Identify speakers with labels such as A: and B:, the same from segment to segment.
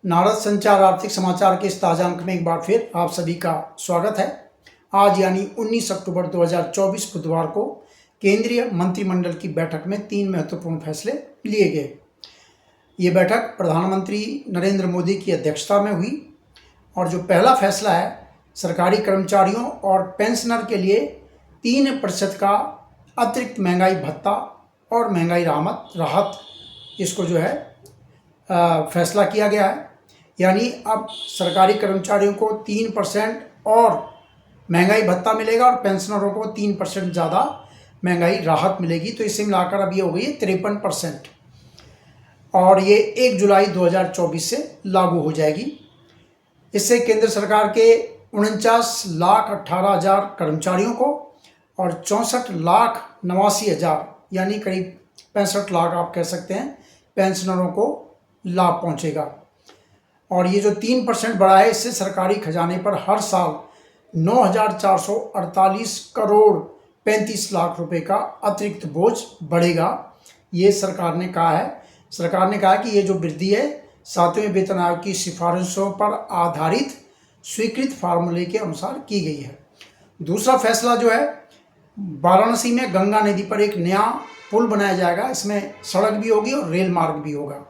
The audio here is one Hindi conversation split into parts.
A: नारद संचार आर्थिक समाचार के इस ताजा अंक में एक बार फिर आप सभी का स्वागत है। आज यानी 19 अक्टूबर 2024 बुधवार को केंद्रीय मंत्रिमंडल की बैठक में 3 महत्वपूर्ण फैसले लिए गए। ये बैठक प्रधानमंत्री नरेंद्र मोदी की अध्यक्षता में हुई और जो पहला फैसला है, सरकारी कर्मचारियों और पेंशनर के लिए 3% का अतिरिक्त महंगाई भत्ता और महंगाई राहत इसको जो है फैसला किया गया है। यानी अब सरकारी कर्मचारियों को 3% और महंगाई भत्ता मिलेगा और पेंशनरों को 3% ज़्यादा महंगाई राहत मिलेगी। तो इसे मिलाकर अब ये हो गई है 53% और ये 1 जुलाई 2024 से लागू हो जाएगी। इससे केंद्र सरकार के 49,18,000 कर्मचारियों को और 64,89,000 यानी करीब 65 लाख आप कह सकते हैं पेंशनरों को लाभ पहुंचेगा। और ये जो 3% बढ़ा है, इससे सरकारी खजाने पर हर साल 9,448 करोड़ 35 लाख रुपए का अतिरिक्त बोझ बढ़ेगा। ये सरकार ने कहा है। सरकार ने कहा कि ये जो वृद्धि है 7वें वेतन आयोग की सिफारिशों पर आधारित स्वीकृत फार्मूले के अनुसार की गई है। दूसरा फैसला जो है, वाराणसी में गंगा नदी पर एक नया पुल बनाया जाएगा। इसमें सड़क भी होगी और रेल मार्ग भी होगा।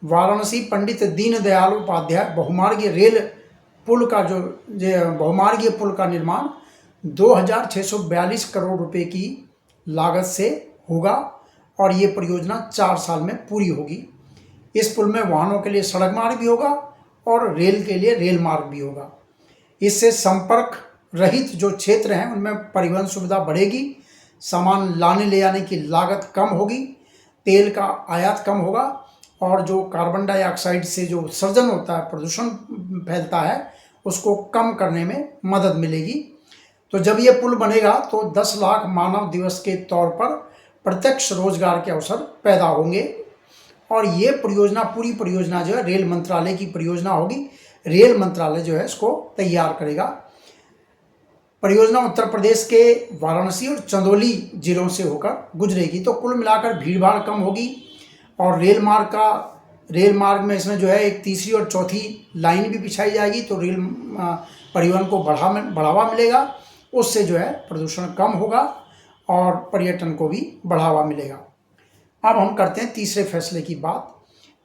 A: वाराणसी पंडित दीनदयाल उपाध्याय बहुमार्गीय रेल पुल का बहुमार्गीय पुल का निर्माण 2,642 करोड़ रुपए की लागत से होगा और ये परियोजना 4 साल में पूरी होगी। इस पुल में वाहनों के लिए सड़क मार्ग भी होगा और रेल के लिए रेल मार्ग भी होगा। इससे संपर्क रहित जो क्षेत्र हैं उनमें परिवहन सुविधा बढ़ेगी, सामान लाने ले जाने की लागत कम होगी, तेल का आयात कम होगा और जो कार्बन डाइऑक्साइड से जो उत्सर्जन होता है, प्रदूषण फैलता है, उसको कम करने में मदद मिलेगी। तो जब ये पुल बनेगा तो 10 लाख मानव दिवस के तौर पर प्रत्यक्ष रोजगार के अवसर पैदा होंगे और ये परियोजना, पूरी परियोजना जो है रेल मंत्रालय की परियोजना होगी। रेल मंत्रालय जो है इसको तैयार करेगा। परियोजना उत्तर प्रदेश के वाराणसी और चंदौली जिलों से होकर गुजरेगी। तो कुल मिलाकर भीड़भाड़ कम होगी और रेल मार्ग में इसमें जो है एक तीसरी और चौथी लाइन भी बिछाई जाएगी। तो रेल परिवहन को बढ़ावा मिलेगा। उससे जो है प्रदूषण कम होगा और पर्यटन को भी बढ़ावा मिलेगा। अब हम करते हैं तीसरे फैसले की बात।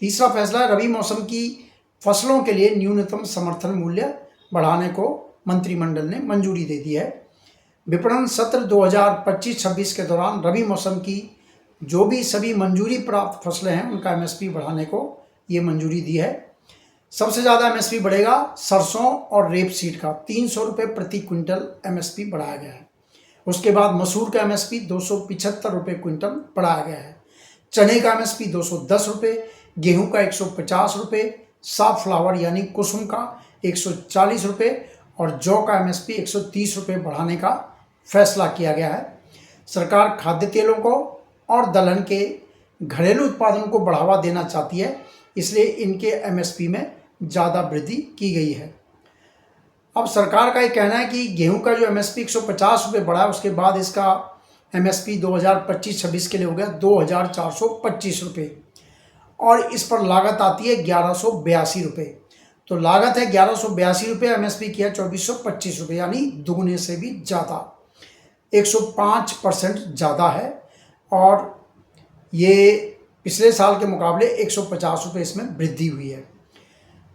A: तीसरा फैसला है, रबी मौसम की फसलों के लिए न्यूनतम समर्थन मूल्य बढ़ाने को मंत्रिमंडल ने मंजूरी दे दी है। विपणन सत्र 2025-26 के दौरान रबी मौसम की जो भी सभी मंजूरी प्राप्त फसलें हैं उनका एमएसपी बढ़ाने को ये मंजूरी दी है। सबसे ज़्यादा एमएसपी बढ़ेगा सरसों और रेपसीड का, 300 रुपये प्रति क्विंटल एमएसपी बढ़ाया गया है। उसके बाद मसूर का एमएसपी 275 रुपये क्विंटल बढ़ाया गया है। चने का एमएसपी 210 रुपये, गेहूँ का 150 रुपये, साफ फ्लावर यानी कुसुम का 140 रुपये और जौ का एमएसपी 130 रुपये बढ़ाने का फैसला किया गया है। सरकार खाद्य तेलों को और दलहन के घरेलू उत्पादन को बढ़ावा देना चाहती है, इसलिए इनके एमएसपी में ज़्यादा वृद्धि की गई है। अब सरकार का ये कहना है कि गेहूं का जो एमएसपी 150 रुपये बढ़ा है, उसके बाद इसका एमएसपी 2025-26 के लिए हो गया 2,425 रुपये और इस पर लागत आती है 1,182 रुपये। तो लागत है 1,182 रुपये, एमएसपी किया 2,425 रुपये, यानी दुगने से भी ज़्यादा, 105% ज़्यादा है। और ये पिछले साल के मुकाबले 150 रुपये इसमें वृद्धि हुई है।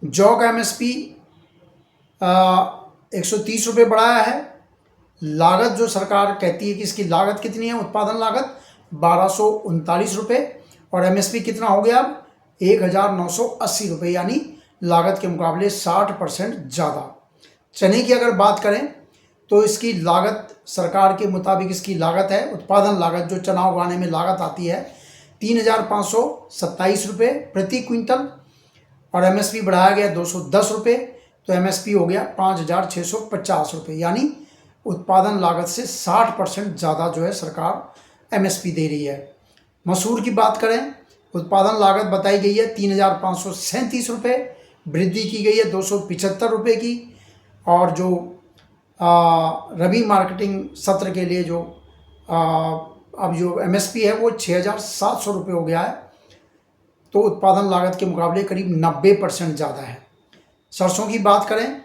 A: जौ का एमएसपी 130 रुपये बढ़ाया है। लागत जो सरकार कहती है कि इसकी लागत कितनी है, उत्पादन लागत 1,239 रुपये और एमएसपी कितना हो गया अब 1,980 रुपये, यानी लागत के मुकाबले 60% ज़्यादा। चने की अगर बात करें तो इसकी लागत सरकार के मुताबिक इसकी लागत है, उत्पादन लागत जो चना उगाने में लागत आती है 3,527 रुपये प्रति क्विंटल और एमएसपी बढ़ाया गया 210 रुपये। तो एमएसपी हो गया 5,650 रुपये, यानी उत्पादन लागत से 60% ज़्यादा जो है सरकार एमएसपी दे रही है। मसूर की बात करें, उत्पादन लागत बताई गई है 3,537 रुपये, वृद्धि की गई है 275 रुपये की और जो रबी मार्केटिंग सत्र के लिए जो अब जो एमएसपी है वो 6,700 रुपये हो गया है। तो उत्पादन लागत के मुकाबले करीब 90% ज़्यादा है। सरसों की बात करें,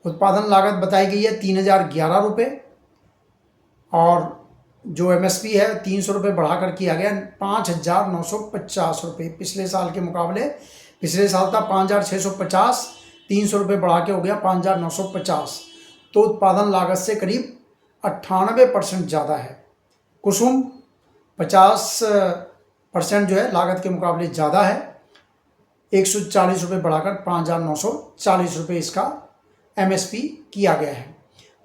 A: उत्पादन लागत बताई गई है 3011 रुपये, और जो एमएसपी है 300 रुपये बढ़ाकर किया गया 5950 रुपये। पिछले साल के मुकाबले, पिछले साल था 5650, 300 रुपये बढ़ा के हो गया 5950। तो उत्पादन लागत से करीब 98% ज़्यादा है। कुसुम 50% जो है लागत के मुकाबले ज़्यादा है, 140 रुपये बढ़ाकर 5940 रुपये इसका एमएसपी किया गया है।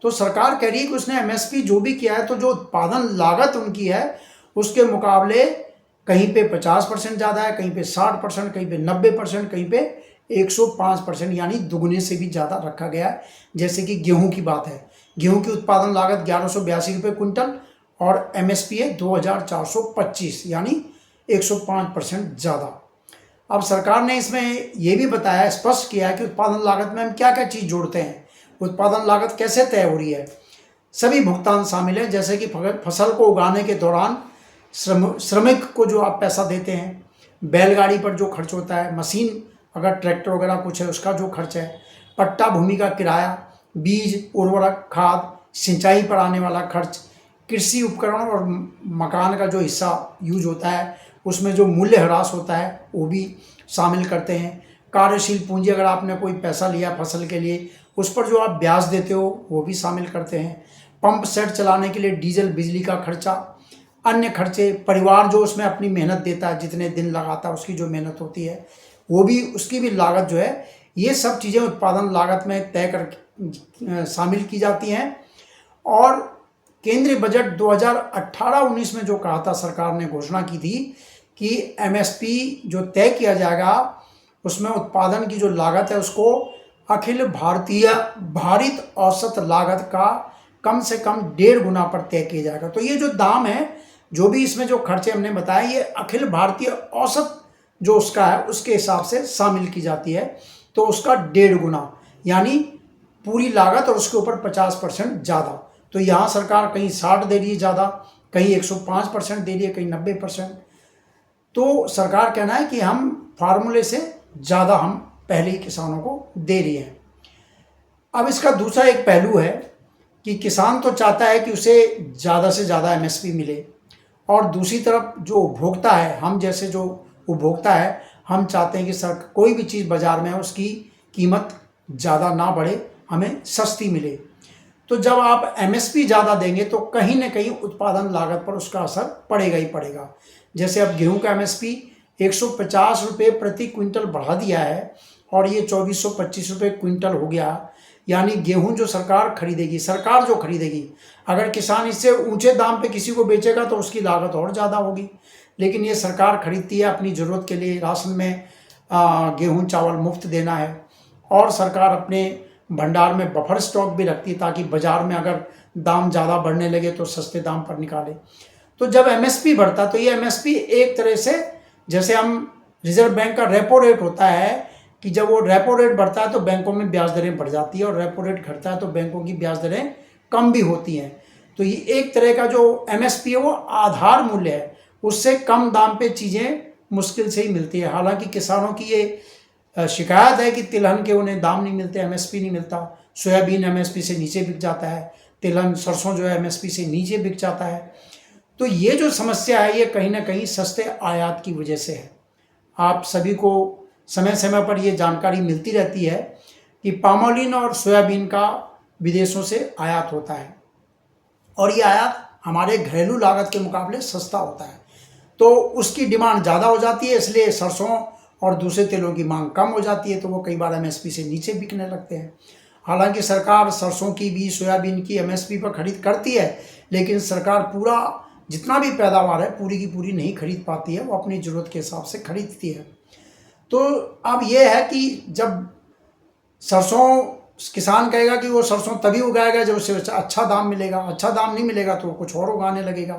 A: तो सरकार कह रही है कि उसने एमएसपी जो भी किया है, तो जो उत्पादन लागत उनकी है उसके मुकाबले कहीं पे 50% ज़्यादा है, कहीं पे 60%, कहीं पे 90%, कहीं पे 105%, यानी दुगने से भी ज़्यादा रखा गया है। जैसे कि गेहूं की बात है, गेहूं की उत्पादन लागत 1182 रुपये क्विंटल और एमएसपी है 2425, यानी 105% ज़्यादा। अब सरकार ने इसमें यह भी बताया, स्पष्ट किया है कि उत्पादन लागत में हम क्या क्या चीज़ जोड़ते हैं, उत्पादन लागत कैसे तय हो रही है। सभी भुगतान शामिल है, जैसे कि फसल को उगाने के दौरान श्रमिक को जो आप पैसा देते हैं, बैलगाड़ी पर जो खर्च होता है, मशीन अगर ट्रैक्टर वगैरह कुछ है उसका जो खर्च है, पट्टा भूमि का किराया, बीज, उर्वरक, खाद, सिंचाई पर आने वाला खर्च, कृषि उपकरण और मकान का जो हिस्सा यूज होता है उसमें जो मूल्य ह्रास होता है वो भी शामिल करते हैं। कार्यशील पूंजी, अगर आपने कोई पैसा लिया फसल के लिए, उस पर जो आप ब्याज देते हो वो भी शामिल करते हैं। पंप सेट चलाने के लिए डीजल, बिजली का खर्चा, अन्य खर्चे, परिवार जो उसमें अपनी मेहनत देता है, जितने दिन लगाता है उसकी जो मेहनत होती है वो भी, उसकी भी लागत जो है, ये सब चीज़ें उत्पादन लागत में तय कर शामिल की जाती हैं। और केंद्रीय बजट 2018-19 में जो कहा था, सरकार ने घोषणा की थी कि एमएसपी जो तय किया जाएगा उसमें उत्पादन की जो लागत है उसको अखिल भारतीय भारित औसत लागत का कम से कम 1.5 गुना पर तय किया जाएगा। तो ये जो दाम है, जो भी इसमें जो खर्चे हमने बताए, ये अखिल भारतीय औसत जो उसका है उसके हिसाब से शामिल की जाती है। तो उसका 1.5 गुना, यानी पूरी लागत और उसके ऊपर 50% ज़्यादा। तो यहाँ सरकार कहीं 60 दे रही है ज़्यादा, कहीं 105% दे रही है, कहीं 90%। तो सरकार कहना है कि हम फार्मूले से ज़्यादा हम पहले ही किसानों को दे रही है। अब इसका दूसरा एक पहलू है कि किसान तो चाहता है कि उसे ज़्यादा से ज़्यादा एमएसपी मिले, और दूसरी तरफ जो उपभोक्ता है, हम जैसे जो उपभोक्ता है, हम चाहते हैं कि कोई भी चीज़ बाज़ार में है उसकी कीमत ज़्यादा ना बढ़े, हमें सस्ती मिले। तो जब आप एमएसपी ज़्यादा देंगे तो कहीं ना कहीं उत्पादन लागत पर उसका असर पड़ेगा ही पड़ेगा। जैसे अब गेहूं का एमएसपी 150 रुपये प्रति क्विंटल बढ़ा दिया है और ये 2425 रुपये क्विंटल हो गया, यानी गेहूं जो सरकार खरीदेगी, सरकार जो खरीदेगी, अगर किसान इससे ऊंचे दाम पे किसी को बेचेगा तो उसकी लागत और ज़्यादा होगी। लेकिन ये सरकार खरीदती है अपनी ज़रूरत के लिए, राशन में गेहूं चावल मुफ्त देना है, और सरकार अपने भंडार में बफर स्टॉक भी रखती है ताकि बाज़ार में अगर दाम ज़्यादा बढ़ने लगे तो सस्ते दाम पर निकाले। तो जब एमएसपी बढ़ता तो ये एमएसपी एक तरह से, जैसे हम रिजर्व बैंक का रेपो रेट होता है कि जब वो रेपो रेट बढ़ता है तो बैंकों में ब्याज दरें बढ़ जाती है, और रेपो रेट घटता है तो बैंकों की ब्याज दरें कम भी होती हैं। तो ये एक तरह का जो एमएसपी है वो आधार मूल्य है, उससे कम दाम पे चीज़ें मुश्किल से ही मिलती है। हालांकि किसानों की ये शिकायत है कि तिलहन के उन्हें दाम नहीं मिलते, एमएसपी नहीं मिलता, सोयाबीन एमएसपी से नीचे बिक जाता है, तिलहन सरसों जो है एमएसपी से नीचे बिक जाता है। तो ये जो समस्या है ये कहीं ना कहीं सस्ते आयात की वजह से है। आप सभी को समय समय पर ये जानकारी मिलती रहती है कि पामोलिन और सोयाबीन का विदेशों से आयात होता है, और ये आयात हमारे घरेलू लागत के मुकाबले सस्ता होता है, तो उसकी डिमांड ज़्यादा हो जाती है, इसलिए सरसों और दूसरे तेलों की मांग कम हो जाती है, तो वो कई बार एमएसपी से नीचे बिकने लगते हैं। हालांकि सरकार सरसों की भी, सोयाबीन की एमएसपी पर खरीद करती है, लेकिन सरकार पूरा जितना भी पैदावार है पूरी की पूरी नहीं खरीद पाती है, वो अपनी ज़रूरत के हिसाब से खरीदती है। तो अब ये है कि जब सरसों, किसान कहेगा कि वो सरसों तभी उगाएगा जब उसे अच्छा दाम मिलेगा, अच्छा दाम नहीं मिलेगा तो वो कुछ और उगाने लगेगा।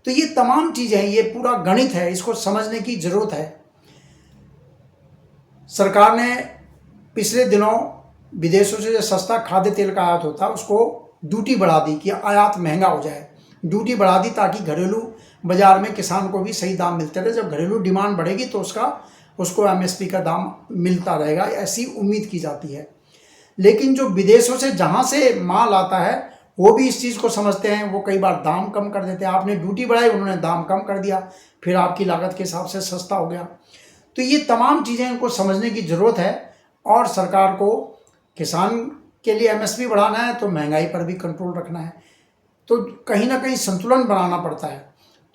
A: तो ये तमाम चीज़ें हैं, ये पूरा गणित है, इसको समझने की ज़रूरत है। सरकार ने पिछले दिनों विदेशों से जो सस्ता खाद्य तेल का आयात होता है उसको ड्यूटी बढ़ा दी कि आयात महंगा हो जाए, ड्यूटी बढ़ा दी ताकि घरेलू बाज़ार में किसान को भी सही दाम मिलते रहे। जब घरेलू डिमांड बढ़ेगी तो उसको एमएसपी का दाम मिलता रहेगा, ऐसी उम्मीद की जाती है। लेकिन जो विदेशों से जहाँ से माल आता है वो भी इस चीज़ को समझते हैं, वो कई बार दाम कम कर देते हैं। आपने ड्यूटी बढ़ाई, उन्होंने दाम कम कर दिया, फिर आपकी लागत के हिसाब से सस्ता हो गया। तो ये तमाम चीज़ें इनको समझने की ज़रूरत है। और सरकार को किसान के लिए एमएसपी बढ़ाना है तो महंगाई पर भी कंट्रोल रखना है, तो कहीं ना कहीं संतुलन बनाना पड़ता है।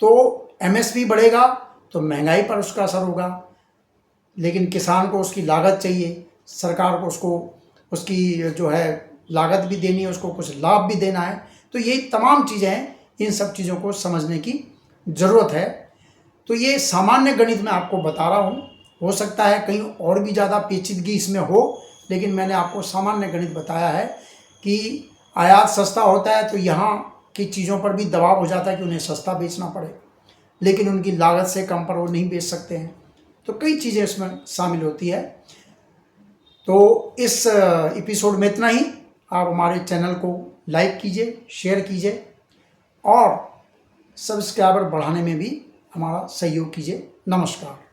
A: तो एमएसपी बढ़ेगा तो महंगाई पर उसका असर होगा, लेकिन किसान को उसकी लागत चाहिए, सरकार को उसकी जो है लागत भी देनी है, उसको कुछ लाभ भी देना है। तो ये तमाम चीज़ें हैं, इन सब चीज़ों को समझने की ज़रूरत है। तो ये सामान्य गणित मैं आपको बता रहा हूँ, हो सकता है कहीं और भी ज़्यादा पेचीदगी इसमें हो, लेकिन मैंने आपको सामान्य गणित बताया है कि आयात सस्ता होता है तो यहाँ की चीज़ों पर भी दबाव हो जाता है कि उन्हें सस्ता बेचना पड़े, लेकिन उनकी लागत से कम पर वो नहीं बेच सकते हैं। तो कई चीज़ें इसमें शामिल होती है। तो इस एपिसोड में इतना ही। आप हमारे चैनल को लाइक कीजिए, शेयर कीजिए और सब्सक्राइबर बढ़ाने में भी हमारा सहयोग कीजिए। नमस्कार।